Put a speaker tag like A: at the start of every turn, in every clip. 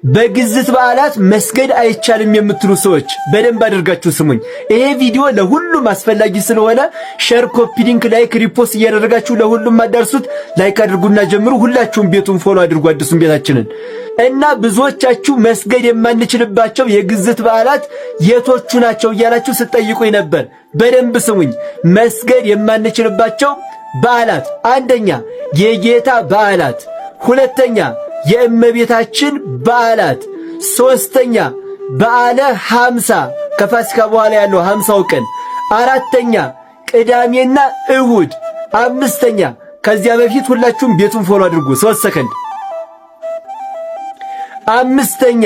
A: በግዝት በዓላት መስገድ አይቻልም የምትሉ ሰዎች በደንብ አድርጋችሁ ስሙኝ። ይሄ ቪዲዮ ለሁሉም አስፈላጊ ስለሆነ ሼር፣ ኮፒ ሊንክ፣ ላይክ፣ ሪፖስት እያደረጋችሁ ለሁሉም አዳርሱት። ላይክ አድርጉና ጀምሩ። ሁላችሁም ቤቱን ፎሎ አድርጉ፣ አዲሱን ቤታችንን እና ብዙዎቻችሁ መስገድ የማንችልባቸው የግዝት በዓላት የቶቹ ናቸው እያላችሁ ስትጠይቁኝ ነበር። በደንብ ስሙኝ። መስገድ የማንችልባቸው በዓላት አንደኛ የጌታ በዓላት፣ ሁለተኛ የእመቤታችን በዓላት፣ ሶስተኛ በዓለ ሐምሳ ከፋሲካ በኋላ ያለው ሐምሳው ቀን፣ አራተኛ ቅዳሜና እሁድ፣ አምስተኛ ከዚያ በፊት ሁላችሁም ቤቱን ፎሎ አድርጉ 3 ሰከንድ። አምስተኛ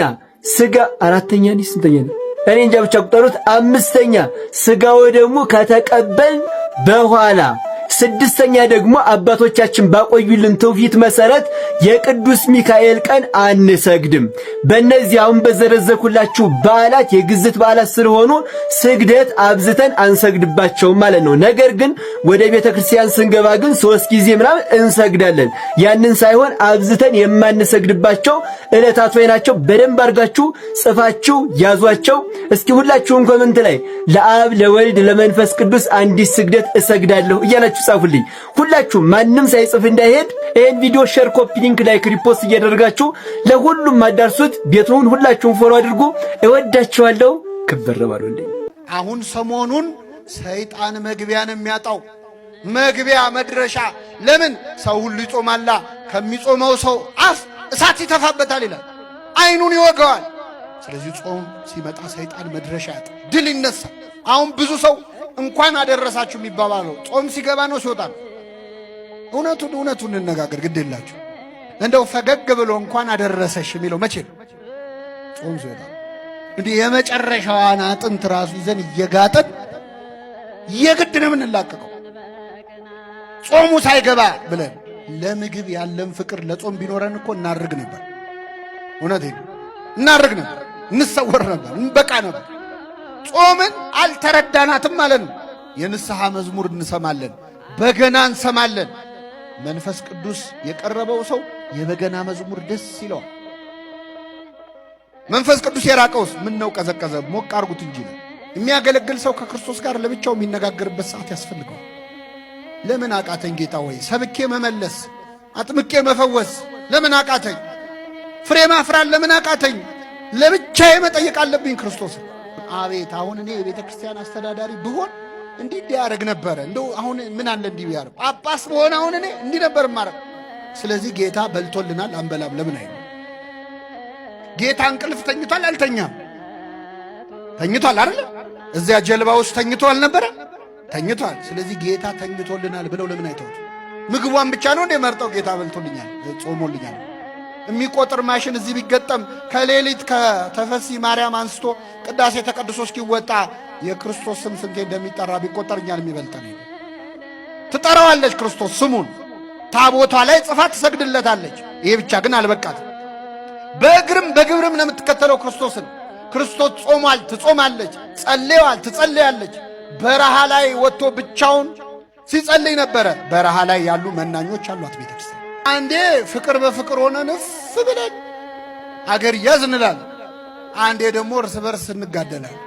A: ስጋ አራተኛ ነው ስንተኛ ነው እኔ እንጃ ብቻ ቁጠሩት። አምስተኛ ስጋው ደግሞ ከተቀበልን በኋላ፣ ስድስተኛ ደግሞ አባቶቻችን ባቆዩልን ትውፊት መሰረት የቅዱስ ሚካኤል ቀን አንሰግድም። በእነዚህ አሁን በዘረዘኩላችሁ በዓላት የግዝት በዓላት ስለሆኑ ስግደት አብዝተን አንሰግድባቸውም ማለት ነው። ነገር ግን ወደ ቤተ ክርስቲያን ስንገባ ግን 3 ጊዜ ምናምን እንሰግዳለን። ያንን ሳይሆን አብዝተን የማንሰግድባቸው ዕለታት ወይ ናቸው። በደንብ አድርጋችሁ ጽፋችሁ ያዟቸው። እስኪ ሁላችሁም ኮሜንት ላይ ለአብ ለወልድ ለመንፈስ ቅዱስ አንዲት ስግደት እሰግዳለሁ እያላችሁ ጻፉልኝ። ሁላችሁም ማንም ሳይጽፍ እንዳይሄድ ይሄን ቪዲዮ ሼር፣ ኮፒ ሊንክ፣ ላይክ፣ ሪፖስት እያደረጋችሁ ለሁሉም አዳርሱት። ቤቱን ሁላችሁም ፎሎ አድርጉ። እወዳችኋለሁ። ክብር ባሉልኝ።
B: አሁን ሰሞኑን ሰይጣን መግቢያን የሚያጣው መግቢያ መድረሻ ለምን ሰው ሁሉ ይጾማላ፣ ከሚጾመው ሰው አፍ እሳት ይተፋበታል ይላል፣ አይኑን ይወጋዋል። ስለዚህ ጾም ሲመጣ ሰይጣን መድረሻ ያጣ፣ ድል ይነሳል። አሁን ብዙ ሰው እንኳን አደረሳችሁ የሚባባለው ጾም ሲገባ ነው ሲወጣ ነው። እውነቱን እንነጋገር ግድ የላችሁ። እንደው ፈገግ ብሎ እንኳን አደረሰሽ የሚለው መቼ ነው? ጾም ሲወጣ። እንዲህ የመጨረሻዋን አጥንት ራሱ ይዘን እየጋጠን የግድ ነው የምንላቀቀው ጾሙ ሳይገባ ብለን። ለምግብ ያለን ፍቅር ለጾም ቢኖረን እኮ እናርግ ነበር። እውነቴን እናርግ ነበር፣ እንሰወር ነበር፣ እንበቃ ነበር። ጾምን አልተረዳናትም ማለት ነው። የንስሐ መዝሙር እንሰማለን፣ በገና እንሰማለን። መንፈስ ቅዱስ የቀረበው ሰው የበገና መዝሙር ደስ ይለዋል። መንፈስ ቅዱስ የራቀውስ ምን ነው ቀዘቀዘ? ሞቅ አርጉት እንጂ ነው። የሚያገለግል ሰው ከክርስቶስ ጋር ለብቻው የሚነጋገርበት ሰዓት ያስፈልገዋል። ለምን አቃተኝ ጌታ ሆይ? ሰብኬ መመለስ፣ አጥምቄ መፈወስ ለምን አቃተኝ? ፍሬ ማፍራት ለምን አቃተኝ? ለብቻዬ መጠየቅ አለብኝ ክርስቶስ። አቤት አሁን እኔ የቤተ ክርስቲያን አስተዳዳሪ ብሆን እንዲህ ያደርግ ነበረ። እንደው አሁን ምን አለ እንዲህ ያደርግ ጳጳስ በሆነ አሁን እኔ እንዲህ ነበር ማረግ። ስለዚህ ጌታ በልቶልናል አንበላም ለምን አይደል? ጌታ እንቅልፍ ተኝቷል አልተኛም? ተኝቷል አይደል? እዚያ ጀልባ ውስጥ ተኝቶ አልነበረ? ተኝቷል። ስለዚህ ጌታ ተኝቶልናል ብለው ለምን አይተውት? ምግቧን ብቻ ነው እንደ መርጠው ጌታ በልቶልኛል ጾሞልኛል የሚቆጥር ማሽን እዚህ ቢገጠም ከሌሊት ከተፈሲ ማርያም አንስቶ ቅዳሴ ተቀድሶ እስኪወጣ የክርስቶስ ስም ስንቴ እንደሚጠራ ቢቆጠርኛል የሚበልጠን። ትጠራዋለች ክርስቶስ ስሙን ታቦቷ ላይ ጽፋ ትሰግድለታለች። ይሄ ብቻ ግን አልበቃት። በእግርም በግብርም ነው የምትከተለው ክርስቶስን። ክርስቶስ ጾሟል፣ ትጾማለች፣ ጸልየዋል፣ ትጸልያለች። በረሃ ላይ ወጥቶ ብቻውን ሲጸልይ ነበረ። በረሃ ላይ ያሉ መናኞች አሏት ቤተክርስቲያን። አንዴ ፍቅር በፍቅር ሆነን እፍ ብለን አገር ያዝ እንላለን። አንዴ ደግሞ እርስ በርስ እንጋደላለን።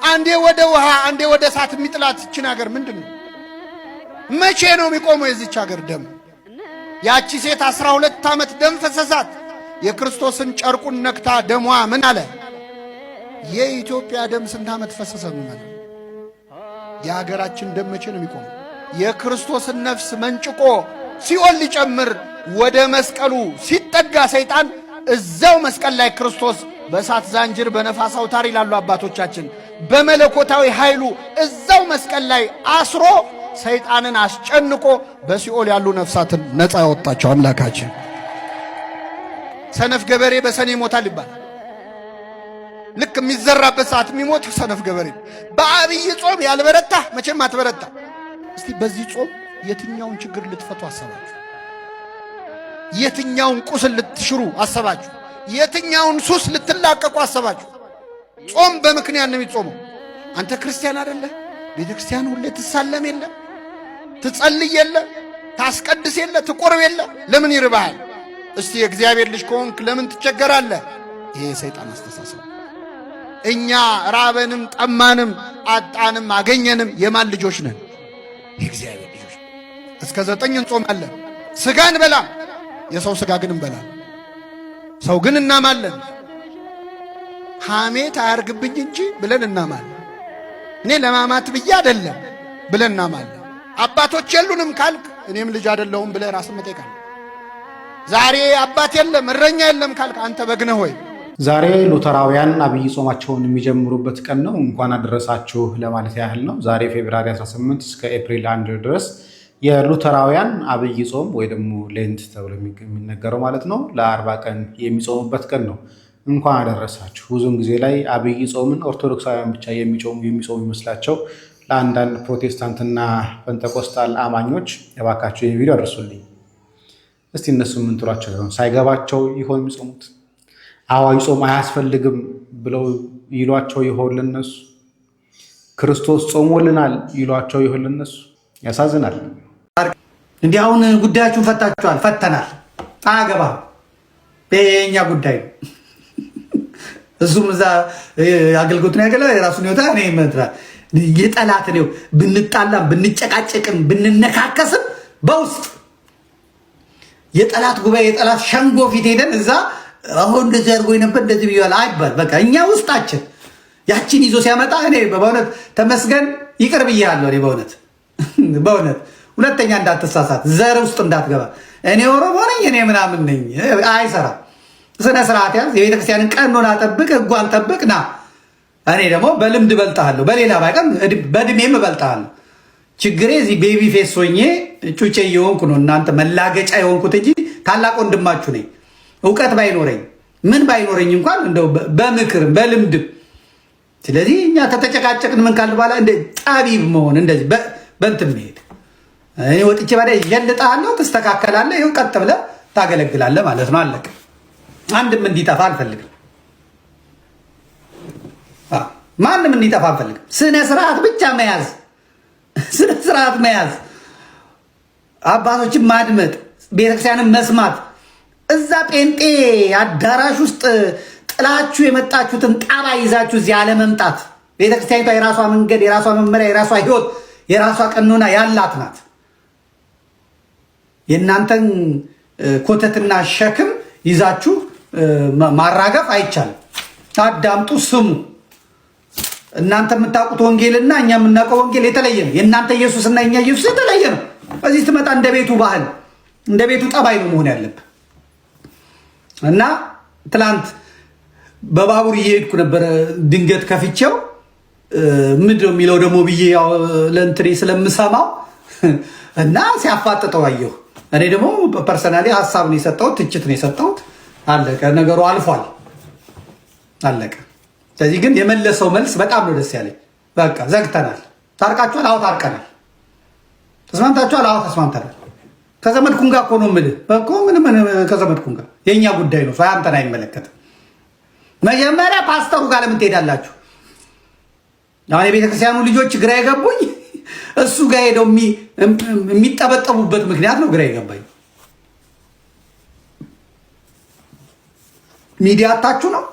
B: አንዴ ወደ ውሃ አንዴ ወደ እሳት የሚጥላት ይችን ሀገር ምንድን ነው? መቼ ነው የሚቆመው የዚች ሀገር ደም? ያቺ ሴት 12 ዓመት ደም ፈሰሳት። የክርስቶስን ጨርቁን ነክታ ደሟ ምን አለ? የኢትዮጵያ ደም ስንት ዓመት ፈሰሰ? ምን ማለት የሀገራችን ደም መቼ ነው የሚቆመው? የክርስቶስን ነፍስ መንጭቆ ሲኦል ሊጨምር ወደ መስቀሉ ሲጠጋ ሰይጣን እዛው መስቀል ላይ ክርስቶስ በእሳት ዛንጅር በነፋስ አውታር ይላሉ አባቶቻችን በመለኮታዊ ኃይሉ እዛው መስቀል ላይ አስሮ ሰይጣንን አስጨንቆ በሲኦል ያሉ ነፍሳትን ነፃ ያወጣቸው አምላካችን። ሰነፍ ገበሬ በሰኔ ይሞታል ይባላል። ልክ የሚዘራበት ሰዓት የሚሞት ሰነፍ ገበሬ። በአብይ ጾም ያልበረታ መቼም አትበረታ። እስቲ በዚህ ጾም የትኛውን ችግር ልትፈቱ አሰባችሁ? የትኛውን ቁስል ልትሽሩ አሰባችሁ? የትኛውን ሱስ ልትላቀቁ አሰባችሁ? ጾም በምክንያት ነው የሚጾመው። አንተ ክርስቲያን አይደለ? ቤተ ክርስቲያን ሁሌ ትሳለም የለ፣ ትጸልይ የለ፣ ታስቀድስ የለ፣ ትቆርብ የለ። ለምን ይርባሃል? እስቲ የእግዚአብሔር ልጅ ከሆንክ ለምን ትቸገራለህ? ይሄ የሰይጣን አስተሳሰብ። እኛ ራበንም ጠማንም አጣንም አገኘንም የማን ልጆች ነን? የእግዚአብሔር ልጆች። እስከ 9 እንጾማለን፣ ሥጋ እንበላም፣ የሰው ሥጋ ግን እንበላለን። ሰው ግን እናማለን። ሐሜት አያርግብኝ እንጂ ብለን እናማለን። እኔ ለማማት ብዬ አይደለም ብለን እናማለን። አባቶች የሉንም ካልክ እኔም ልጅ አይደለሁም ብለህ ራስን መጠየቅ። ዛሬ አባት የለም እረኛ የለም ካልክ አንተ በግ ነህ ወይ?
C: ዛሬ ሉተራውያን አብይ ጾማቸውን የሚጀምሩበት ቀን ነው። እንኳን አደረሳችሁ ለማለት ያህል ነው። ዛሬ ፌብሩዋሪ 18 እስከ ኤፕሪል 1 ድረስ የሉተራውያን አብይ ጾም ወይ ደግሞ ሌንት ተብሎ የሚነገረው ማለት ነው ለ40 ቀን የሚጾሙበት ቀን ነው። እንኳን አደረሳችሁ። ብዙውን ጊዜ ላይ አብይ ጾምን ኦርቶዶክሳውያን ብቻ የሚጾሙ ይመስላቸው ለአንዳንድ ፕሮቴስታንትና ፔንቴኮስታል አማኞች እባካችሁ ይህ ቪዲዮ አድርሱልኝ። እስቲ እነሱ ምን ትሏቸው ይሆን? ሳይገባቸው ይሆን የሚጾሙት? አዋጅ ጾም አያስፈልግም ብለው ይሏቸው ይሆን ለነሱ? ክርስቶስ ጾሞልናል ይሏቸው ይሆን ለነሱ? ያሳዝናል።
D: እንዲህ አሁን ጉዳያችሁን ፈታችኋል፣ ፈተናል። አያገባም፣ የኛ ጉዳይ ነው። እሱም እዛ አገልግሎት ነው ያገለ የራሱን ይወጣ እኔ ይመጣ የጠላት ነው። ብንጣላም ብንጨቃጨቅም ብንነካከስም በውስጥ የጠላት ጉባኤ የጠላት ሸንጎ ፊት ሄደን እዛ አሁን እንደዚህ አድርጎኝ ነበር እንደዚህ ብያለሁ አይባል። በቃ እኛ ውስጣችን ያቺን ይዞ ሲያመጣ እኔ በእውነት ተመስገን ይቅር ብያለሁ። እኔ በእውነት ሁለተኛ እንዳትሳሳት፣ ዘር ውስጥ እንዳትገባ። እኔ ኦሮሞ ነኝ እኔ ምናምን ነኝ አይሰራም። ስነ ስርዓት ያዝ፣ የቤተክርስቲያንን ቀኖና ጠብቅ፣ ህጓን ጠብቅ ና። እኔ ደግሞ በልምድ እበልጥሃለሁ፣ በሌላ ባይቀም በእድሜም እበልጥሃለሁ። ችግሬ እዚህ ቤቢ ፌስ ሆኜ ጩጬ እየሆንኩ ነው እናንተ መላገጫ የሆንኩት እንጂ ታላቅ ወንድማችሁ ነኝ። እውቀት ባይኖረኝ ምን ባይኖረኝ እንኳን እንደው በምክርም በልምድም። ስለዚህ እኛ ተተጨቃጨቅን ምን ካል በኋላ እንደ ጠቢብ መሆን እንደዚህ በእንትን መሄድ እኔ ወጥቼ ባዳ ይገልጣለሁ፣ ትስተካከላለህ፣ ይኸው ቀጥ ብለህ ታገለግላለህ ማለት ነው። አለቀ። አንድም እንዲጠፋ አልፈልግም። ማንም እንዲጠፋ አልፈልግም። ስነ ስርዓት ብቻ መያዝ፣ ስነ ስርዓት መያዝ፣ አባቶችን ማድመጥ፣ ቤተክርስቲያንን መስማት። እዛ ጴንጤ አዳራሽ ውስጥ ጥላችሁ የመጣችሁትን ጣባ ይዛችሁ እዚህ አለመምጣት። ቤተክርስቲያኒቷ የራሷ መንገድ፣ የራሷ መመሪያ፣ የራሷ ህይወት፣ የራሷ ቀኖና ያላት ናት። የእናንተን ኮተትና ሸክም ይዛችሁ ማራገፍ አይቻልም። አዳምጡ፣ ስሙ። እናንተ የምታውቁት ወንጌልና እኛ የምናውቀው ወንጌል የተለየ ነው። የእናንተ ኢየሱስና የኛ ኢየሱስ የተለየ ነው። በዚህ ስትመጣ እንደ ቤቱ ባህል እንደ ቤቱ ጠባይ ነው መሆን ያለብህ። እና ትላንት በባቡር እየሄድኩ ነበረ። ድንገት ከፍቼው ምንድን ነው የሚለው ደግሞ ብዬ ለእንትኔ ስለምሰማው እና ሲያፋጥጠው አየሁ። እኔ ደግሞ ፐርሰናሊ ሀሳብ ነው የሰጠሁት፣ ትችት ነው የሰጠሁት። አለቀ፣ ነገሩ አልፏል፣ አለቀ። ስለዚህ ግን የመለሰው መልስ በጣም ነው ደስ ያለኝ። በቃ ዘግተናል። ታርቃችኋል? አዎ ታርቀናል። ተስማምታችኋል? አዎ ተስማምተናል። ከዘመድኩን ጋር እኮ ነው የምልህ እኮ ምንም ከዘመድኩን ጋር የእኛ ጉዳይ ነው፣ አንተን አይመለከትም። መጀመሪያ ፓስተሩ ጋር ለምን ትሄዳላችሁ? አሁን የቤተክርስቲያኑ ልጆች ግራ የገቡኝ እሱ ጋር ሄደው የሚጠበጠቡበት ምክንያት ነው ግራ የገባኝ። ሚዲያ አታችሁ ነው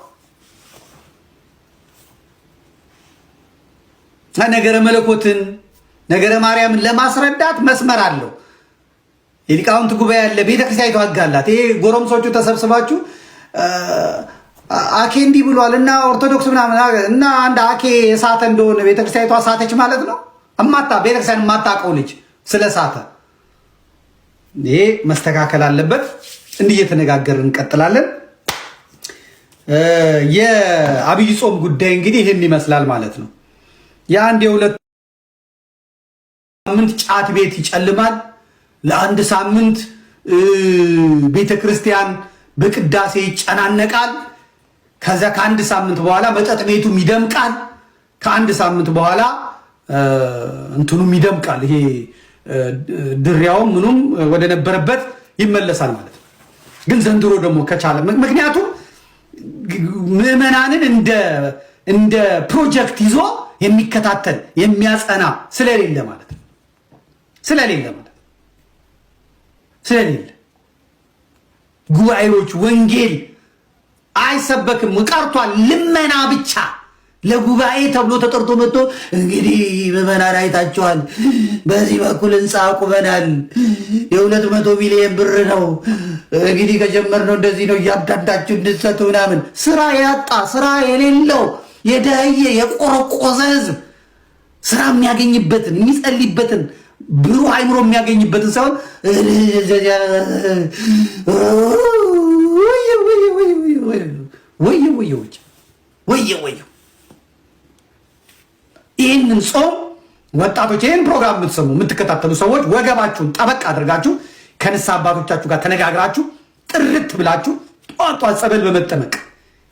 D: ነገረ መለኮትን ነገረ ማርያምን ለማስረዳት መስመር አለው። የሊቃውንት ጉባኤ ያለ ቤተክርስቲያኒቱ አጋላት። ይሄ ጎረምሶቹ ተሰብስባችሁ አኬ እንዲህ ብሏል እና ኦርቶዶክስ ምናምን እና አንድ አኬ የሳተ እንደሆነ ቤተክርስቲያኒቷ ሳተች ማለት ነው። ቤተክርስቲያን የማታውቀው ልጅ ስለ ሳተ ይሄ መስተካከል አለበት። እንዲህ እየተነጋገርን እንቀጥላለን። የአብይ ጾም ጉዳይ እንግዲህ ይህን ይመስላል ማለት ነው። የአንድ የሁለት ሳምንት ጫት ቤት ይጨልማል። ለአንድ ሳምንት ቤተክርስቲያን በቅዳሴ ይጨናነቃል። ከዛ ከአንድ ሳምንት በኋላ መጠጥ ቤቱም ይደምቃል። ከአንድ ሳምንት በኋላ እንትኑም ይደምቃል። ይሄ ድሪያውም ምኑም ወደ ነበረበት ይመለሳል ማለት ነው። ግን ዘንድሮ ደግሞ ከቻለ ምክንያቱም ምዕመናንን እንደ ፕሮጀክት ይዞ የሚከታተል የሚያጸና ስለሌለ ማለት ነው። ስለሌለ ጉባኤዎች ወንጌል አይሰበክም፣ ቀርቷል። ልመና ብቻ ለጉባኤ ተብሎ ተጠርቶ መጥቶ እንግዲህ ምዕመናን አይታችኋል፣ በዚህ በኩል ህንፃ አቁመናል፣ የ200 ሚሊዮን ብር ነው እንግዲህ ከጀመርነው እንደዚህ ነው፣ እያንዳንዳችሁ እንድትሰጡ ምናምን። ስራ ያጣ ስራ የሌለው የደህየ የቆረቆዘ ህዝብ ስራ የሚያገኝበትን የሚጸልይበትን ብሩህ አይምሮ የሚያገኝበትን ሳይሆን ወየ ይህንን ጾም ወጣቶች፣ ይህን ፕሮግራም የምትሰሙ የምትከታተሉ ሰዎች ወገባችሁን ጠበቅ አድርጋችሁ ከንስሐ አባቶቻችሁ ጋር ተነጋግራችሁ ጥርት ብላችሁ ጧጧት ጸበል በመጠመቅ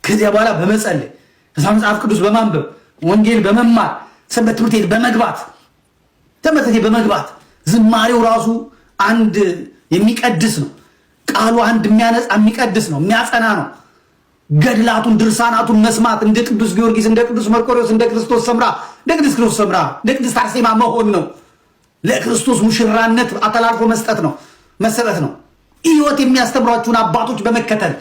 D: ከዚያ በኋላ በመጸለይ ከዛ መጽሐፍ ቅዱስ በማንበብ ወንጌል በመማር ሰንበት ትምህርት ቤት በመግባት ዝማሬው ራሱ አንድ የሚቀድስ ነው። ቃሉ አንድ የሚያነጻ የሚቀድስ ነው፣ የሚያጸና ነው። ገድላቱን ድርሳናቱን መስማት እንደ ቅዱስ ጊዮርጊስ፣ እንደ ቅዱስ መርቆሬዎስ፣ እንደ ክርስቶስ ሰምራ፣ እንደ ቅድስት አርሴማ መሆን ነው። ለክርስቶስ ሙሽራነት አተላልፎ መሰጠት ነው። ሕይወት የሚያስተምሯችሁን አባቶች በመከተል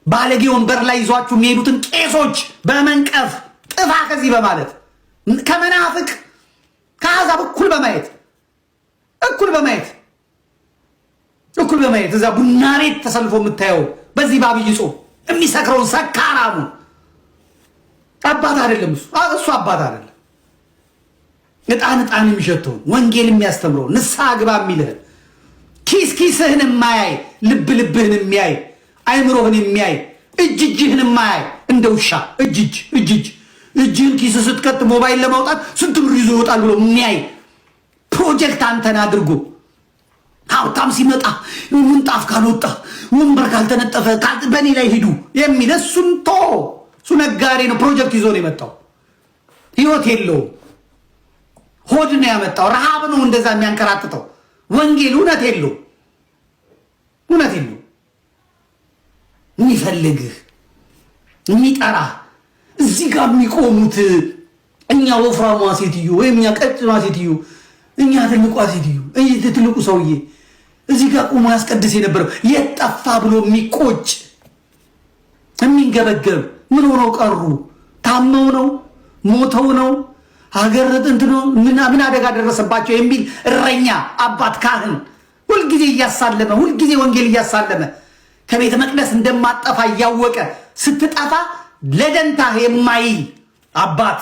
D: ባለጌ ወንበር ላይ ይዟችሁ የሚሄዱትን ቄሶች በመንቀፍ ጥፋ ከዚህ በማለት ከመናፍቅ ከአሕዛብ እኩል በማየት እዛ ቡና ቤት ተሰልፎ የምታየው በዚህ በአብይ ጾም የሚሰክረውን ሰካራሙ አባት አይደለም። እሱ አባት አይደለም። ዕጣን የሚሸተውን ወንጌል የሚያስተምረው ንስሐ ግባ የሚልህን ኪስህን የማያይ ልብህን የሚያይ አይምሮህን የሚያይ እጅህን የማያይ እንደ ውሻ እጅህን ኪስ ስትከት ሞባይል ለማውጣት ስንት ብር ይዞ ይወጣል ብሎ የሚያይ ፕሮጀክት አንተን አድርጎ ሀብታም ሲመጣ ምንጣፍ ካልወጣ ወንበር ካልተነጠፈ በእኔ ላይ ሂዱ የሚል እሱ ነጋዴ ነው። ፕሮጀክት ይዞ ነው የመጣው። ህይወት የለውም። ሆድ ነው ያመጣው። ረሃብ ነው እንደዛ የሚያንከራትተው። ወንጌል እውነት የለውም። የሚፈልግህ የሚጠራ እዚህ ጋር የሚቆሙት እኛ ወፍራሟ ሴትዮ ወይም እኛ ቀጭኗ ሴትዮ እኛ ትልቋ ሴትዮ ትልቁ ሰውዬ እዚህ ጋር ቆሞ ያስቀድስ የነበረው የጠፋ ብሎ የሚቆጭ የሚንገበገብ ምን ሆነው ቀሩ? ታመው ነው? ሞተው ነው? ሀገር ነው? ምን አደጋ ደረሰባቸው የሚል እረኛ አባት ካህን ሁልጊዜ እያሳለመ ሁልጊዜ ወንጌል እያሳለመ ከቤተ መቅደስ እንደማጠፋ እያወቀ ስትጠፋ ለደንታህ የማይል አባት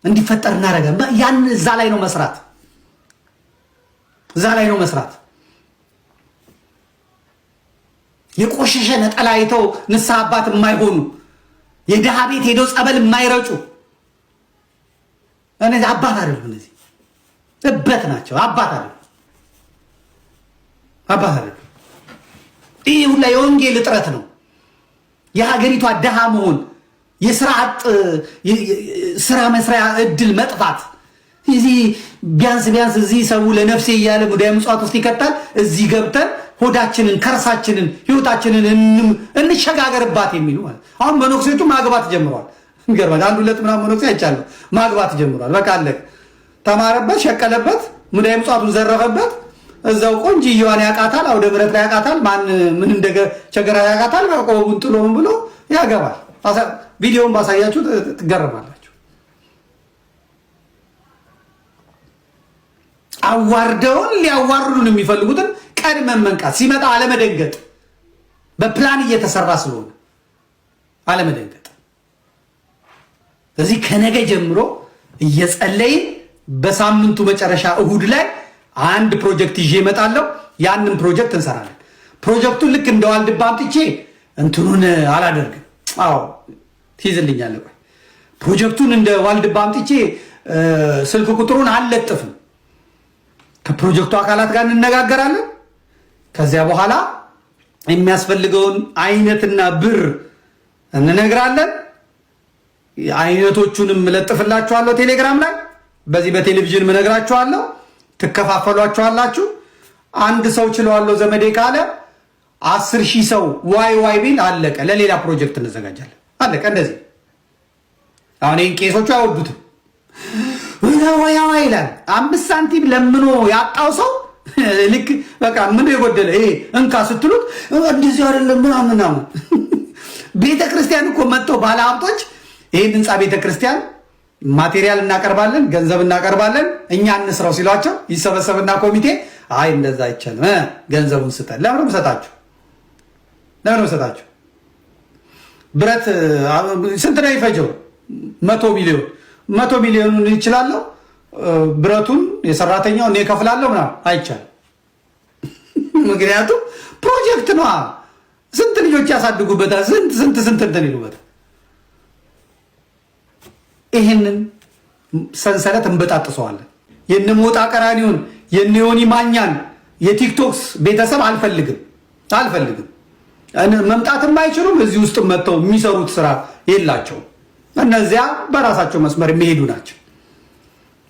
D: እንዲፈጠር እናደርጋለን። ያን እዛ ላይ ነው መስራት። የቆሸሸ ነጠላ አይተው ንስሐ አባት የማይሆኑ የድሃ ቤት ሄደው ጸበል የማይረጩ እነዚህ አባት አይደሉም። እነዚህ እበት ናቸው። አባት አይደሉም። ይህ ሁላ የወንጌል እጥረት ነው። የሀገሪቷ ድሃ መሆን፣ የስራ አጥ ስራ መስሪያ እድል መጥፋት። እዚህ ቢያንስ እዚህ ሰው ለነፍሴ እያለ ሙዳየ ምጽዋት ውስጥ ይከታል። እዚህ ገብተን ሆዳችንን ከርሳችንን ህይወታችንን እንሸጋገርባት የሚሉ ማለት አሁን መነኩሴቱ ማግባት ጀምሯል። እንገርማል። አንድ ሁለት ምናምን መነኩሴ አይቻለሁ ማግባት ጀምሯል። በቃ አለቅ ተማረበት፣ ሸቀለበት፣ ሙዳየ ምጽዋቱን ዘረፈበት። እዛው ቆንጆዋን ያቃታል፣ አውደ ምሕረት ላይ ያቃታል፣ ማን ምን እንደቸገራ ያቃታል። ቆቡን ጥሎም ብሎ ያገባል። ቪዲዮውን ባሳያችሁ ትገረማላችሁ። አዋርደውን ሊያዋርዱን የሚፈልጉትን ቀድመን መንቃት፣ ሲመጣ አለመደንገጥ፣ በፕላን እየተሰራ ስለሆነ አለመደንገጥ። ስለዚህ ከነገ ጀምሮ እየጸለይን በሳምንቱ መጨረሻ እሁድ ላይ አንድ ፕሮጀክት ይዤ እመጣለሁ። ያንን ፕሮጀክት እንሰራለን። ፕሮጀክቱን ልክ እንደ ዋልድባ አምጥቼ እንትኑን አላደርግም። አዎ ትይዝልኛለህ። ፕሮጀክቱን እንደ ዋልድባ አምጥቼ ስልክ ቁጥሩን አልለጥፍም። ከፕሮጀክቱ አካላት ጋር እንነጋገራለን። ከዚያ በኋላ የሚያስፈልገውን አይነትና ብር እንነግራለን። አይነቶቹንም እለጥፍላችኋለሁ ቴሌግራም ላይ፣ በዚህ በቴሌቪዥን እነግራችኋለሁ። ትከፋፈሏችኋላችሁ። አንድ ሰው ችለዋለሁ ዘመዴ ካለ 10,000 ሰው ዋይ ቢል አለቀ። ለሌላ ፕሮጀክት እንዘጋጃለን። አለቀ። እንደዚህ አሁን ይህን ቄሶቹ አይወዱትም። ወይ ይላል። 5 ሳንቲም ለምኖ ያጣው ሰው ልክ በቃ ምን የጎደለ ይሄ እንካ ስትሉት እንደዚህ አይደለም ምናምን። ቤተክርስቲያን እኮ መጥተው ባለሀብቶች ይሄን ህንፃ ቤተክርስቲያን ማቴሪያል እናቀርባለን፣ ገንዘብ እናቀርባለን፣ እኛ እንስራው ሲሏቸው ይሰበሰብና ኮሚቴ አይ እንደዛ አይቻልም፣ ገንዘቡን ስጠን። ለምን ሰጣችሁ? ብረት ስንት ነው ይፈጀው? 100 ሚሊዮን 100 ሚሊዮኑን ይችላለሁ፣ ብረቱን የሰራተኛው እኔ እከፍላለሁ ምናምን አይቻልም። ምክንያቱም ፕሮጀክት ነው። ስንት ልጆች ያሳድጉበታል፣ ስንት እንትን ይሉበታል። ይህንን ሰንሰለት እንበጣጥሰዋለን። የነሞጣ ቀራኒውን የነዮኒ ማኛን የቲክቶክስ ቤተሰብ አልፈልግም። መምጣትም አይችሉም። እዚህ ውስጥ መጥተው የሚሰሩት ስራ የላቸውም። እነዚያ በራሳቸው መስመር የሚሄዱ ናቸው።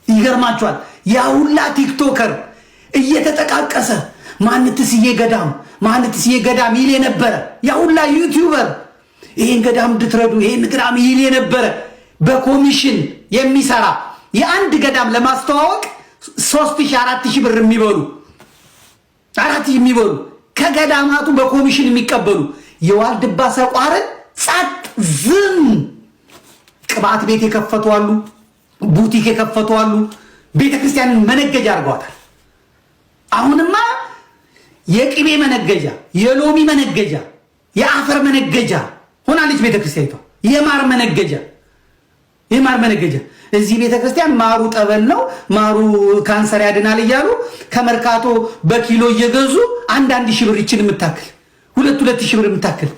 D: ይገርማቸዋል። ያ ሁላ ቲክቶከር እየተጠቃቀሰ ማንትስዬ ገዳም ይል የነበረ ያ ሁላ ዩቲዩበር ይሄን ገዳም እንድትረዱ ይሄን ገዳም ይል የነበረ በኮሚሽን የሚሰራ የአንድ ገዳም ለማስተዋወቅ 3000 4000 ብር የሚበሉ 4000 የሚበሉ ከገዳማቱ በኮሚሽን የሚቀበሉ የዋልድባ ሰቋርን ጸጥ ዝም። ቅባት ቤት የከፈቱ አሉ፣ ቡቲክ የከፈቱ አሉ። ቤተክርስቲያንን መነገጃ አድርገዋታል። አሁንማ የቅቤ መነገጃ፣ የሎሚ መነገጃ፣ የአፈር መነገጃ ሆናለች ቤተክርስቲያኒቷ። የማር መነገጃ እዚህ ቤተክርስቲያን ማሩ ጠበል ነው፣ ማሩ ካንሰር ያድናል እያሉ ከመርካቶ በኪሎ እየገዙ 1 ሺህ ብር ይችን የምታክል 2 ሺህ ብር የምታክል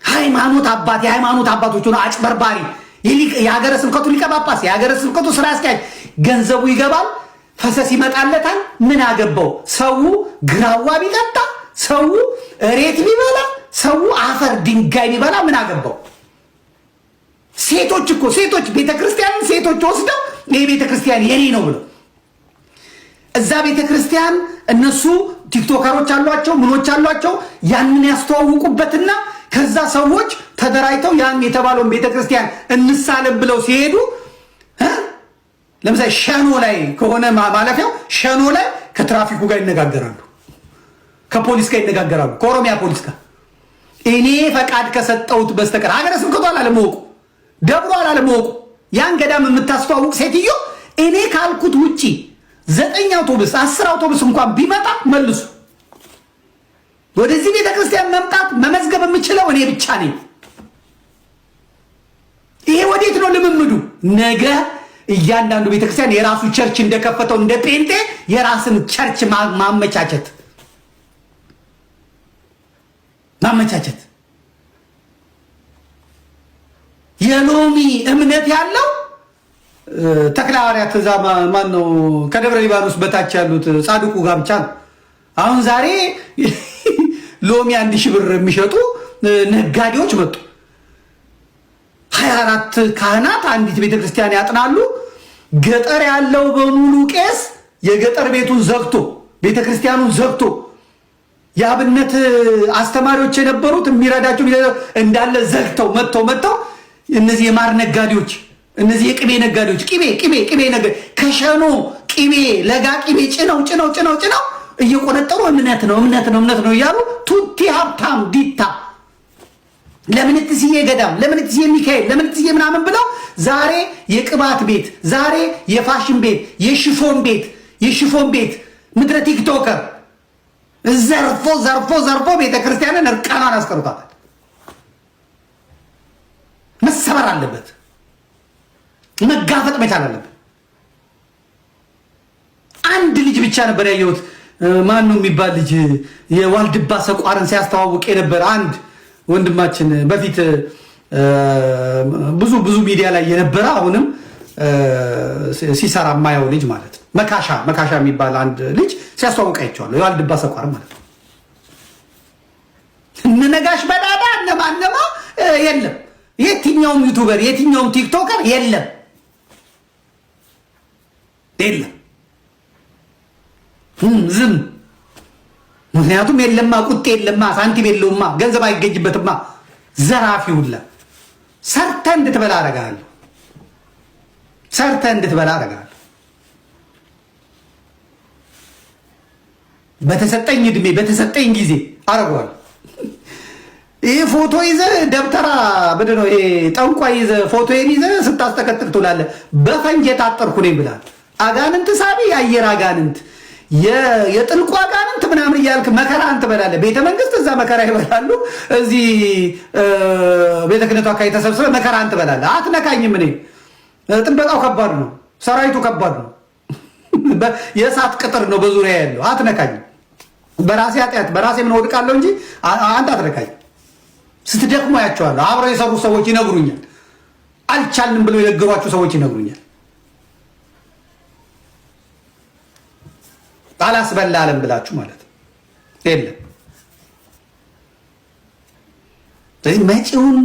D: የሃይማኖት አባቶች ሆነ አጭበርባሪ የሀገረ ስብከቱ ሊቀ ጳጳስ የሀገረ ስብከቱ ስራ አስኪያጅ ገንዘቡ ይገባል፣ ፈሰስ ይመጣለታል። ምን አገባው? ሰው ግራዋ ቢጠጣ፣ ሰው እሬት ቢበላ፣ ሰው አፈር ድንጋይ ቢበላ ምን አገባው? ሴቶች ቤተክርስቲያንን ሴቶች ወስደው ይሄ ቤተክርስቲያን የኔ ነው ብለው እዛ ቤተክርስቲያን እነሱ ቲክቶከሮች አሏቸው፣ ምኖች አሏቸው። ያንን ያስተዋውቁበትና ከዛ ሰዎች ተደራጅተው ያን የተባለውን ቤተክርስቲያን እንሳለም ብለው ሲሄዱ ለምሳሌ ሸኖ ላይ ከሆነ ማለፊያው ሸኖ ላይ ከትራፊኩ ጋር ይነጋገራሉ፣ ከፖሊስ ጋር ይነጋገራሉ፣ ከኦሮሚያ ፖሊስ ጋር እኔ ፈቃድ ከሰጠሁት በስተቀር ሀገረ ስብከቱ አላለመወቁ ደብሮ አላለመወቁ ያን ገዳም የምታስተዋውቅ ሴትዮ እኔ ካልኩት ውጪ 9 አውቶቡስ 10 አውቶቡስ እንኳን ቢመጣ መልሱ። ወደዚህ ቤተክርስቲያን መምጣት መመዝገብ የምችለው እኔ ብቻ ነኝ። ይሄ ወዴት ነው ልምምዱ? ነገ እያንዳንዱ ቤተክርስቲያን የራሱ ቸርች እንደከፈተው እንደ ጴንጤ የራስን ቸርች ማመቻቸት የሎሚ እምነት ያለው ተክለ ሐዋርያት እዛ ማን ነው ከደብረ ሊባኖስ በታች ያሉት ጻድቁ ጋር ብቻ ነው። አሁን ዛሬ ሎሚ 1000 ብር የሚሸጡ ነጋዴዎች መጡ። 24 ካህናት አንዲት ቤተክርስቲያን ያጥናሉ። ገጠር ያለው በሙሉ ቄስ የገጠር ቤቱን ዘግቶ ቤተክርስቲያኑን ዘግቶ የአብነት አስተማሪዎች የነበሩት የሚረዳቸው እንዳለ ዘግተው መጥተው እነዚህ የማር ነጋዴዎች እነዚህ የቅቤ ነጋዴዎች ቅቤ ነገር ከሸኖ ቅቤ ለጋ ቅቤ ጭነው እየቆነጠሩ እምነት ነው እያሉ ቱቲ ሀብታም ዲታ ለምንትስዬ ገዳም ለምንትስዬ ሚካኤል ለምንትስዬ ምናምን ብለው ዛሬ የቅባት ቤት ዛሬ የፋሽን ቤት የሽፎን ቤት ምድረ ቲክቶከር ዘርፎ ቤተክርስቲያንን እርቃኗን አስቀርቷታል። መሰበር አለበት። መጋፈጥ መቻል አለበት። አንድ ልጅ ብቻ ነበር ያየሁት። ማን ነው የሚባል ልጅ የዋልድባ ሰቋርን ሲያስተዋውቅ የነበረ አንድ ወንድማችን በፊት ብዙ ሚዲያ ላይ የነበረ አሁንም ሲሰራ የማየው ልጅ ማለት ነው። መካሻ የሚባል አንድ ልጅ ሲያስተዋውቅ አይቼዋለሁ። የዋልድባ ሰቋር ማለት ነው። እነነጋሽ በዳዳ እነማነማ የለም። የትኛውም ዩቱበር የትኛውም ቲክቶከር የለም። ዝም። ምክንያቱም የለማ ቁጤ የለማ ሳንቲም የለውማ ገንዘብ አይገኝበትማ። ዘራፊ ሁላ ሰርተህ እንድትበላ አደርግሃለሁ። በተሰጠኝ እድሜ በተሰጠኝ ጊዜ አረጋለሁ። ይሄ ፎቶ ይዘ ደብተራ ምንድን ነው ይሄ ጠንቋይ ይዘ ፎቶዬን ይዘ ስታስተከትል ትውላለህ። በፈንጅ የታጠርኩ ነኝ ብላል። አጋንንት ሳቢ የአየር አጋንንት የጥልቁ አጋንንት ምናምን እያልክ መከራ አንተ በላለህ። ቤተ መንግስት እዛ መከራ ይበላሉ፣ እዚህ ቤተ ክህነቱ አካባቢ ተሰብስበህ መከራ አንተ በላለህ። አትነካኝም። እኔ ጥበቃው ከባድ ነው፣ ሰራዊቱ ከባድ ነው፣ የእሳት ቅጥር ነው በዙሪያ ያለው። አትነካኝም። በራሴ ኃጢአት በራሴ ምን ወድቃለሁ እንጂ አንተ አትነካኝ። ስትደክሙ ያቸዋለሁ። አብረው የሰሩ ሰዎች ይነግሩኛል። አልቻልንም ብለው የነገሯቸው ሰዎች ይነግሩኛል። አላስበላ አለም ብላችሁ ማለት ነው የለም። ስለዚህ መጪውን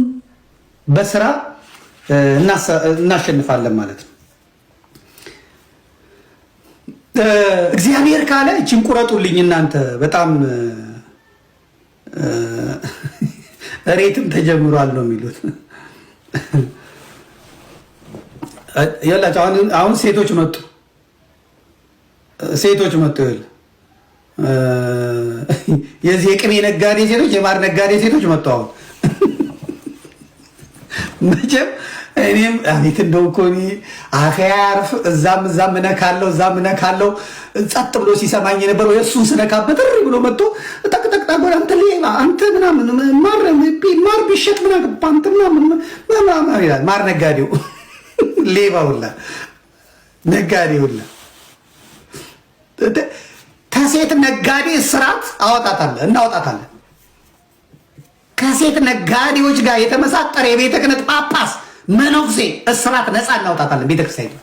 D: በስራ እናሸንፋለን ማለት ነው። እግዚአብሔር ካለ እቺን ቁረጡልኝ እናንተ በጣም ሬትም ተጀምሯል ነው የሚሉት። ያላችሁ አሁን ሴቶች መጡ የዚህ የቅቤ ነጋዴ ሴቶች የማር ነጋዴ ሴቶች መጡ። አሁን መቼም እኔም አቤት እንደው እኮ እኔ አፌ አያርፍ እዛም እነካለው ጸጥ ብሎ ሲሰማኝ የነበረው የእሱን ስነካበት እሪ ብሎ መጥቶ ጠቅጠቅጣ ጎል አንተ ሌባ አንተ ምናምን ማር ቢሸጥ ምናምን አንተ ምናምን ይላል። ማር ነጋዴው ሌባ ሁላ ነጋዴ ሁላ ከሴት ነጋዴ ስርዓት እናወጣታለን። ከሴት ነጋዴዎች ጋር የተመሳጠረ የቤተ ክህነት ጳጳስ መነኩሴ እስራት ነፃ እናውጣታለን። ቤተክርስቲያን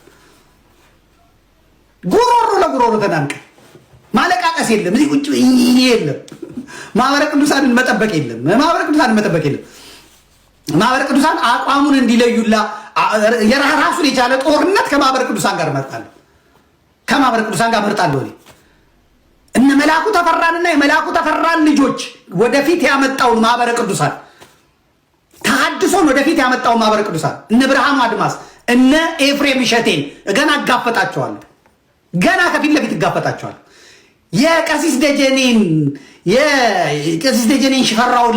D: ጉሮሮ ለጉሮሮ ተናንቀ ማለቃቀስ የለም። እዚህ ቁጭ የለም። ማህበረ ቅዱሳንን መጠበቅ የለም። ማህበረ ቅዱሳን አቋሙን እንዲለዩላ የራሱን የቻለ ጦርነት ከማህበረ ቅዱሳን ጋር መርጣለሁ። እነ መላኩ ተፈራንና የመላኩ ተፈራን ልጆች ወደፊት ያመጣውን ማህበረ ቅዱሳን ተሐድሶን ወደፊት ያመጣውን ማህበረ ቅዱሳን እነ ብርሃኑ አድማስ እነ ኤፍሬም እሸቴን ገና አጋፈጣቸዋለሁ። ገና ከፊት ለፊት እጋፈጣቸዋለሁ። የቀሲስ ደጀኔን ሽፈራውን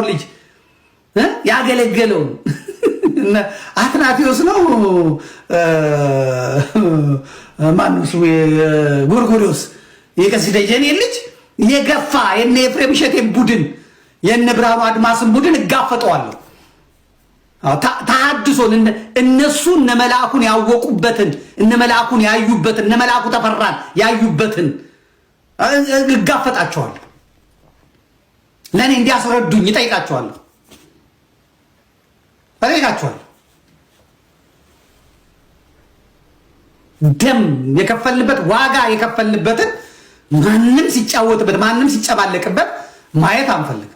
D: ልጅ ያገለገለውን አትናቴዎስ ነው ማነው እሱ ጎርጎርዮስ የቀሲስ ደጀኔ ልጅ የገፋ የነ ኤፍሬም እሸቴን ቡድን የነ ብርሃኑ አድማስን ቡድን እጋፈጠዋለሁ። ተሐድሶን እነሱ እነ መልአኩን ያወቁበትን እነ መልአኩን ያዩበትን እነ መልአኩ ተፈራን ያዩበትን እጋፈጣቸዋለሁ። ለእኔ እንዲያስረዱኝ እጠይቃቸዋለሁ። ደም የከፈልንበት ዋጋ የከፈልንበትን ማንም ሲጫወትበት ማንም ሲጨባለቅበት ማየት አንፈልግም።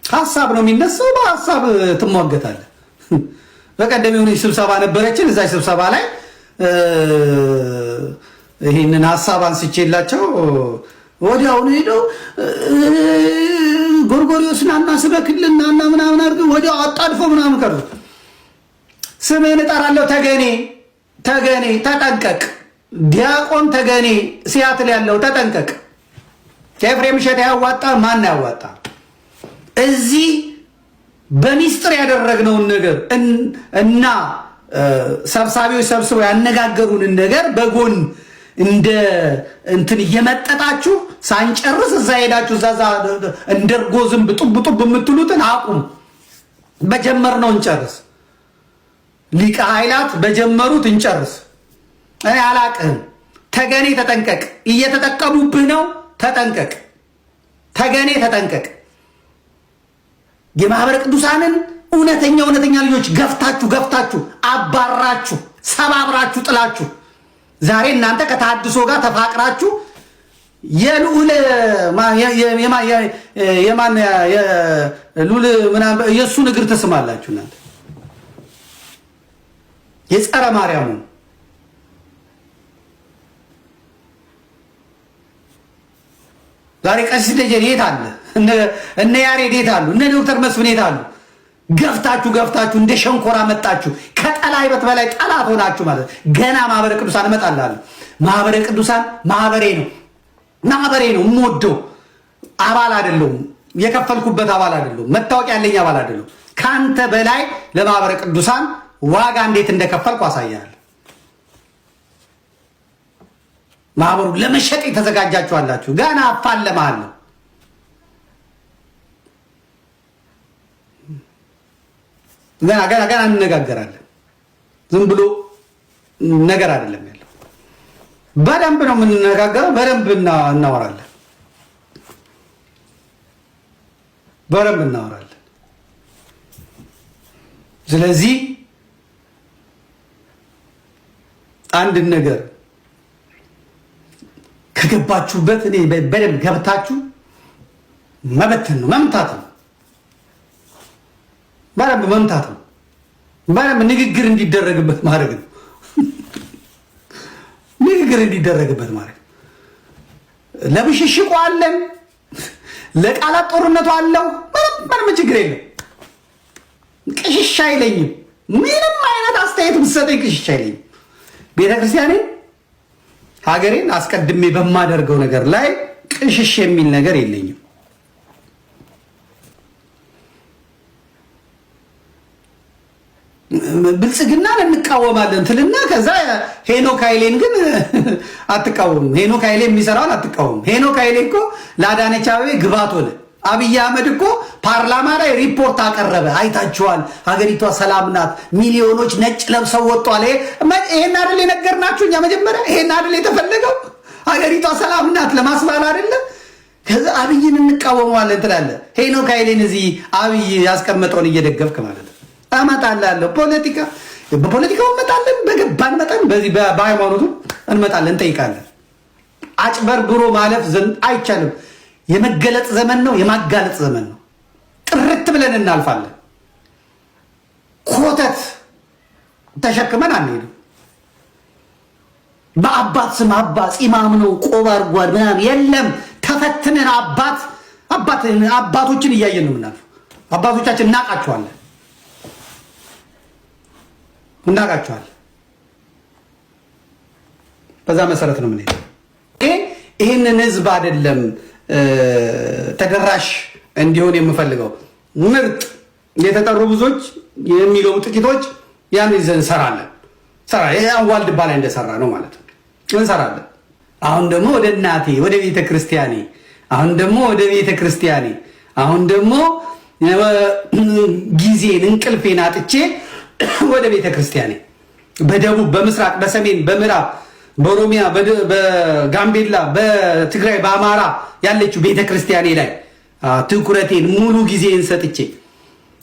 D: ሀሳብ ነው የሚነሳው፣ በሀሳብ ትሟገታለህ። በቀደም የሆነ ስብሰባ ነበረችን። እዛ ስብሰባ ላይ ይህንን ሀሳብ አንስቼላቸው ወዲያውኑ ሄደው ጎርጎርዮስ ናና ስበክልን ናና ምናምን አድርገው ወዲያው አጣድፎ ምናምን ቀሩ። ስምህን እጠራለሁ ተገኔ ተጠንቀቅ፣ ዲያቆን ተገኔ ሲያትል ያለው ተጠንቀቅ። ኤፍሬም እሸቴ ያዋጣ ማን ያዋጣ? እዚህ በሚስጥር ያደረግነውን ነገር እና ሰብሳቢዎች ሰብስበው ያነጋገሩንን ነገር በጎን እንደ እንትን እየመጠጣችሁ ሳንጨርስ እዛ ሄዳችሁ እዛ እንደርጎ ዝንብ ጡብ የምትሉትን አቁም። በጀመርነው እንጨርስ። ሊቀ ኃይላት በጀመሩት እንጨርስ። እኔ አላቅህም። ተገኔ ተጠንቀቅ። እየተጠቀሙብህ ነው። ተጠንቀቅ። ተገኔ ተጠንቀቅ። የማህበረ ቅዱሳንን እውነተኛ ልጆች ገፍታችሁ አባራችሁ ሰባብራችሁ ጥላችሁ ዛሬ እናንተ ከተሐድሶ ጋር ተፋቅራችሁ የልዑል የእሱን እግር ትስማላችሁ። እናንተ የጸረ ማርያም ዛሬ ቀሲስ ደጀኔ የት አለ? እነ ያሬድ የት አሉ? እነ ዶክተር መስፍን የት አሉ? ገፍታችሁ እንደ ሸንኮራ መጣችሁ። ከጠላት ከሃይበት በላይ ጠላት ሆናችሁ ማለት ገና ማህበረ ቅዱሳን እመጣላለሁ። ማህበረ ቅዱሳን ማህበሬ ነው የምወደው አባል አይደለሁም። የከፈልኩበት አባል አይደለሁም። መታወቂያ ያለኝ አባል አይደለሁም። ካንተ በላይ ለማህበረ ቅዱሳን ዋጋ እንዴት እንደከፈልኩ አሳያለሁ። ማህበሩ ለመሸጥ የተዘጋጃችሁ አላችሁ። ገና አፋለማለሁ። ገና እንነጋገራለን። ዝም ብሎ ነገር አይደለም ያለው። በደንብ ነው የምንነጋገረው። በደንብ እናወራለን። ስለዚህ አንድ ነገር ከገባችሁበት እኔ በደንብ ገብታችሁ መበተን ነው፣ መምታት ነው። በደንብ መምታት ነው። በደንብ ንግግር እንዲደረግበት ማድረግ ነው። ንግግር እንዲደረግበት ማድረግ ለብሽሽቁ አለን፣ ለቃላት ጦርነቱ አለው። ምንም ችግር የለም። ቅሽሻ አይለኝም። ምንም አይነት አስተያየት ብትሰጠኝ ቅሽሻ አይለኝም። ቤተክርስቲያኔን ሀገሬን አስቀድሜ በማደርገው ነገር ላይ ቅሽሽ የሚል ነገር የለኝም። ብልጽግናን እንቃወማለን ትልና ከዛ ሄኖክ ኃይሌን ግን አትቃወም። ሄኖክ ኃይሌ የሚሰራውን አትቃወም። ሄኖክ ኃይሌ እኮ ለአዳነች አቤቤ ግባት ሆነ። አብይ አህመድ እኮ ፓርላማ ላይ ሪፖርት አቀረበ። አይታችኋል፣ ሀገሪቷ ሰላም ናት፣ ሚሊዮኖች ነጭ ለብሰው ወጥቷል። ይሄን አይደል የነገርናችሁ እኛ መጀመሪያ? ይሄን አይደል የተፈለገው? ሀገሪቷ ሰላም ናት ለማስባል አይደለም። ከዛ አብይን እንቃወመዋለን ትላለህ። ሄኖክ ኃይሌን እዚህ አብይ ያስቀመጠውን እየደገፍክ ማለት ነው። አመጣላለሁ በፖለቲካው እንመጣለን፣ በገባን መጠን በዚህ በሃይማኖቱ እንመጣለን፣ እንጠይቃለን። አጭበርብሮ ማለፍ ዘንድ አይቻልም። የመገለጥ ዘመን ነው፣ የማጋለጥ ዘመን ነው። ጥርት ብለን እናልፋለን። ኮተት ተሸክመን አንሄድም። በአባት ስም አባ ፂማም ነው ቆብ አድርጓል ምናምን የለም። ተፈትነን አባቶችን እያየን ነው የምናልፈው። አባቶቻችን እናውቃቸዋለን። በዛ መሰረት ነው የምንሄደው። ይህንን ህዝብ አይደለም ተደራሽ እንዲሆን የምፈልገው። ምርጥ የተጠሩ ብዙዎች የሚለው ጥቂቶች ያን ይዘን እንሰራለን። ዋልድባ ላይ እንደሰራ ነው ማለት ነው እንሰራለን። አሁን ደግሞ ወደ እናቴ ወደ ቤተ ክርስቲያኔ አሁን ደግሞ ጊዜን እንቅልፌን አጥቼ ወደ ቤተ ክርስቲያኔ በደቡብ፣ በምስራቅ፣ በሰሜን፣ በምዕራብ፣ በኦሮሚያ፣ በጋምቤላ፣ በትግራይ፣ በአማራ ያለችው ቤተ ክርስቲያኔ ላይ ትኩረቴን ሙሉ ጊዜን ሰጥቼ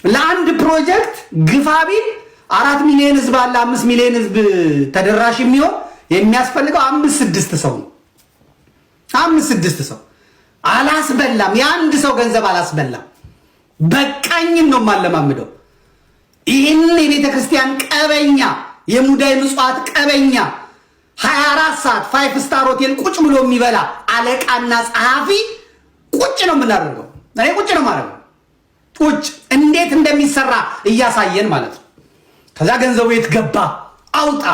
D: ለአንድ ፕሮጀክት ግፋቢል 4 ሚሊዮን ህዝብ አለ። 5 ሚሊዮን ህዝብ ተደራሽ የሚሆን የሚያስፈልገው 5-6 ሰው ነው። 5-6 ሰው አላስበላም። የአንድ ሰው ገንዘብ አላስበላም። በቃኝም ነው የማለማምደው። ይህን የቤተ ክርስቲያን ቀበኛ፣ የሙዳይ ምጽዋት ቀበኛ 24 ሰዓት 5 ስታር ሆቴል ቁጭ ብሎ የሚበላ አለቃና ጸሐፊ ቁጭ ነው የምናደርገው። እኔ ቁጭ ነው ማለት ነው። ቁጭ እንዴት እንደሚሰራ እያሳየን ማለት ነው። ከዛ ገንዘቡ የት ገባ አውጣ።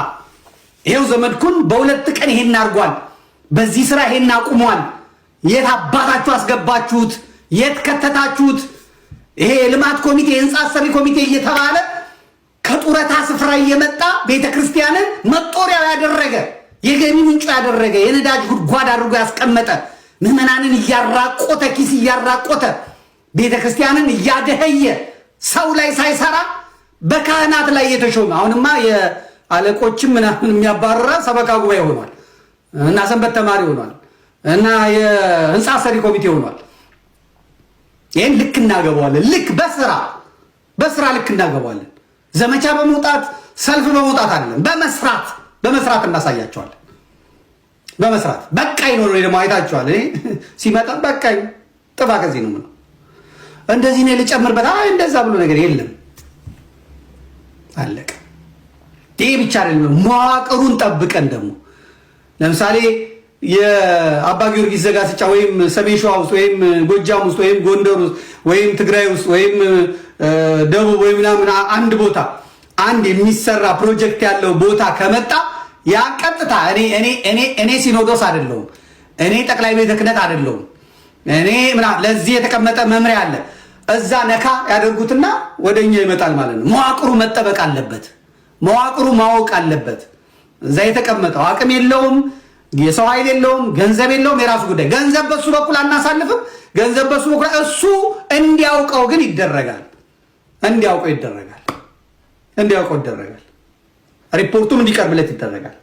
D: ይሄው ዘመድኩን በ2 ቀን ይሄን አድርጓል፣ በዚህ ስራ ይሄን አቁሟል። የት አባታችሁ አስገባችሁት? የት ከተታችሁት? ይሄ የልማት ኮሚቴ፣ የህንፃ አሰሪ ኮሚቴ እየተባለ ከጡረታ ስፍራ እየመጣ ቤተክርስቲያንን መጦሪያው ያደረገ፣ የገቢ ምንጩ ያደረገ፣ የነዳጅ ጉድጓድ አድርጎ ያስቀመጠ፣ ምዕመናንን እያራቆተ፣ ኪስ እያራቆተ፣ ቤተክርስቲያንን እያደኸየ፣ ሰው ላይ ሳይሰራ በካህናት ላይ የተሾመ፣ አሁንማ የአለቆችም ምናምን የሚያባረራ ሰበካ ጉባኤ ሆኗል እና ሰንበት ተማሪ ሆኗል እና የህንፃ አሰሪ ኮሚቴ ሆኗል። ይህን ልክ እናገባዋለን። ልክ በስራ ልክ እናገባዋለን። ዘመቻ በመውጣት ሰልፍ በመውጣት አይደለም፣ በመስራት እናሳያቸዋለን። በመስራት በቃኝ ነው ደግሞ አይታችኋል። እኔ ሲመጣ በቃኝ ጥፋ ከዚህ ነው ምነው እንደዚህ ነው ልጨምርበት፣ እንደዛ ብሎ ነገር የለም። አለቀ። ይህ ብቻ አይደለም፣ መዋቅሩን ጠብቀን ደግሞ ለምሳሌ የአባ ጊዮርጊስ ዘጋስጫ ወይም ሰሜን ሸዋ ውስጥ ወይም ጎጃም ውስጥ ወይም ጎንደር ውስጥ ወይም ትግራይ ውስጥ ወይም ደቡብ ወይም ምናምን አንድ ቦታ አንድ የሚሰራ ፕሮጀክት ያለው ቦታ ከመጣ ያ ቀጥታ እኔ ሲኖዶስ አይደለሁም፣ እኔ ጠቅላይ ቤተ ክህነት አይደለሁም፣ እኔ ለዚህ የተቀመጠ መምሪያ አለ። እዛ ነካ ያደርጉትና ወደኛ ይመጣል ማለት ነው። መዋቅሩ መጠበቅ አለበት። መዋቅሩ ማወቅ አለበት። እዛ የተቀመጠው አቅም የለውም፣ የሰው ኃይል የለውም፣ ገንዘብ የለውም፣ የራሱ ጉዳይ። ገንዘብ በሱ በኩል አናሳልፍም። ገንዘብ በሱ በኩል እሱ እንዲያውቀው ግን ይደረጋል። እንዲያውቀው ይደረጋል። ሪፖርቱም እንዲቀርብለት ይደረጋል።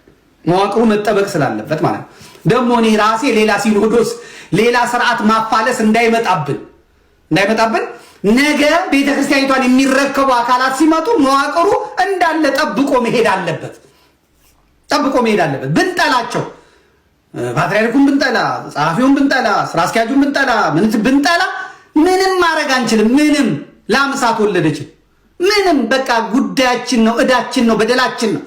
D: መዋቅሩ መጠበቅ ስላለበት ማለት ነው። ደግሞ እኔ ራሴ ሌላ ሲኖዶስ ሌላ ስርዓት ማፋለስ እንዳይመጣብን ነገ ቤተክርስቲያኒቷን የሚረከቡ አካላት ሲመጡ መዋቅሩ እንዳለ ጠብቆ መሄድ አለበት። ብንጠላቸው ፓትርያርኩን ብንጠላ፣ ጸሐፊውን ብንጠላ፣ ስራ አስኪያጁን ብንጠላ ምንም ማድረግ አንችልም። ምንም ለአምሳት ወለደችን ምንም በቃ ጉዳያችን ነው፣ እዳችን ነው፣ በደላችን ነው።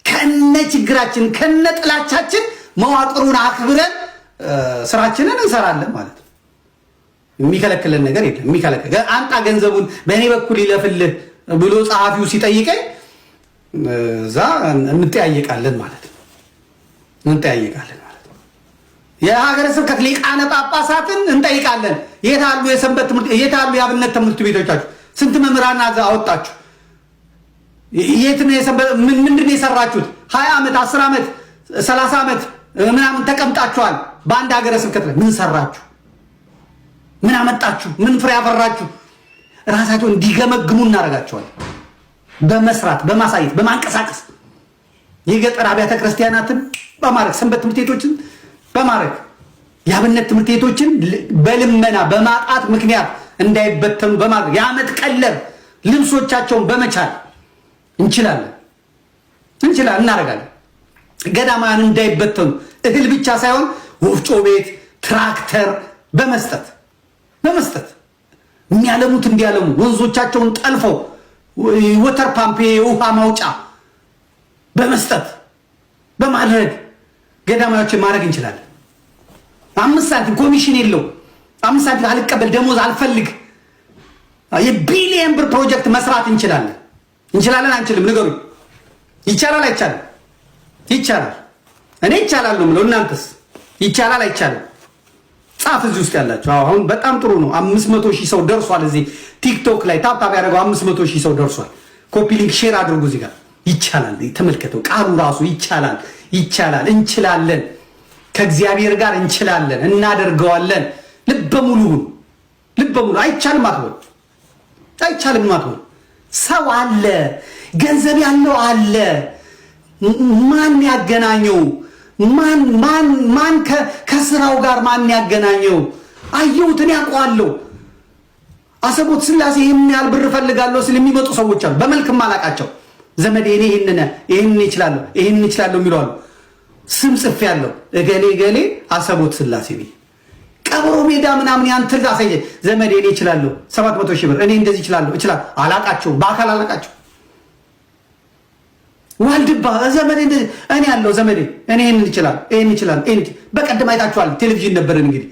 D: ከነ ችግራችን ከነ ጥላቻችን መዋቅሩን አክብረን ስራችንን እንሰራለን ማለት ነው። የሚከለክለን ነገር የለም። አንጣ ገንዘቡን በእኔ በኩል ይለፍልህ ብሎ ጸሐፊው ሲጠይቀኝ እዛ እንጠያየቃለን ማለት ነው። የሀገረ ስብከት ሊቃነ ጳጳሳትን እንጠይቃለን። የታሉ የሰንበት ትምህርት የታሉ የአብነት ትምህርት ቤቶቻችሁ? ስንት መምህራን አወጣችሁ? የት ነው ምንድን ነው የሰራችሁት? 20 ዓመት 10 ዓመት 30 ዓመት ምናምን ተቀምጣችኋል። በአንድ ሀገረ ስብከት ላይ ምን ሰራችሁ? ምን አመጣችሁ? ምን ፍሬ ያፈራችሁ? ራሳቸውን እንዲገመግሙ እናደርጋቸዋለን። በመስራት በማሳየት በማንቀሳቀስ የገጠር አብያተ ክርስቲያናትን በማድረግ ሰንበት ትምህርት ቤቶችን በማድረግ የአብነት ትምህርት ቤቶችን በልመና በማጣት ምክንያት እንዳይበተኑ በማድረግ የዓመት ቀለብ ልብሶቻቸውን በመቻል እንችላለን እናደርጋለን። ገዳማውያን እንዳይበተኑ እህል ብቻ ሳይሆን ወፍጮ ቤት፣ ትራክተር በመስጠት የሚያለሙት እንዲያለሙ ወንዞቻቸውን ጠልፈው ወተር ፓምፕ የውሃ ማውጫ በመስጠት በማድረግ ገዳማዎችን ማድረግ እንችላለን። 5 ሳንቲም ኮሚሽን የለው። 5 ሳንቲም አልቀበል፣ ደሞዝ አልፈልግ። የቢሊየን ብር ፕሮጀክት መስራት እንችላለን። አንችልም? ንገሩኝ። ይቻላል አይቻልም? ይቻላል። እኔ ይቻላል ነው የምለው። እናንተስ ይቻላል አይቻልም? ጻፍ እዚህ ውስጥ ያላችሁ። አሁን በጣም ጥሩ ነው። 500,000 ሰው ደርሷል። እዚህ ቲክቶክ ላይ ታፕ ያደረገው 500,000 ሰው ደርሷል። ኮፒ ሊንክ ሼር አድርጉ። እዚህ ጋር ይቻላል። ተመልከተው፣ ቃሉ ራሱ ይቻላል። እንችላለን። ከእግዚአብሔር ጋር እንችላለን፣ እናደርገዋለን። ልበ ሙሉ አይቻልም አትበሉ። ሰው አለ፣ ገንዘብ ያለው አለ። ማን ያገናኘው? ማን ከስራው ጋር ማን ያገናኘው? አየሁት፣ እኔ አውቀዋለሁ። አሰቦት ስላሴ ይህን ያህል ብር እፈልጋለሁ ስለሚመጡ ሰዎች አሉ። በመልክም አላቃቸው። ዘመዴ እኔ ይህን ይችላለሁ የሚሉ አሉ። ስም ጽፌ ያለው እገሌ አሰቦት ስላሴ ቤ ቀበሮ ሜዳ ምናምን ያንተ አሳየ። ዘመዴ እኔ ይችላለሁ 700,000 ብር እኔ እንደዚህ ይችላለሁ አላቃቸው፣ በአካል አላቃቸው። ዋልድባ ዘመዴ እኔ ያለው ዘመዴ እኔ ይህን ይችላል። በቀደም አይታችኋል። ቴሌቪዥን ነበረን እንግዲህ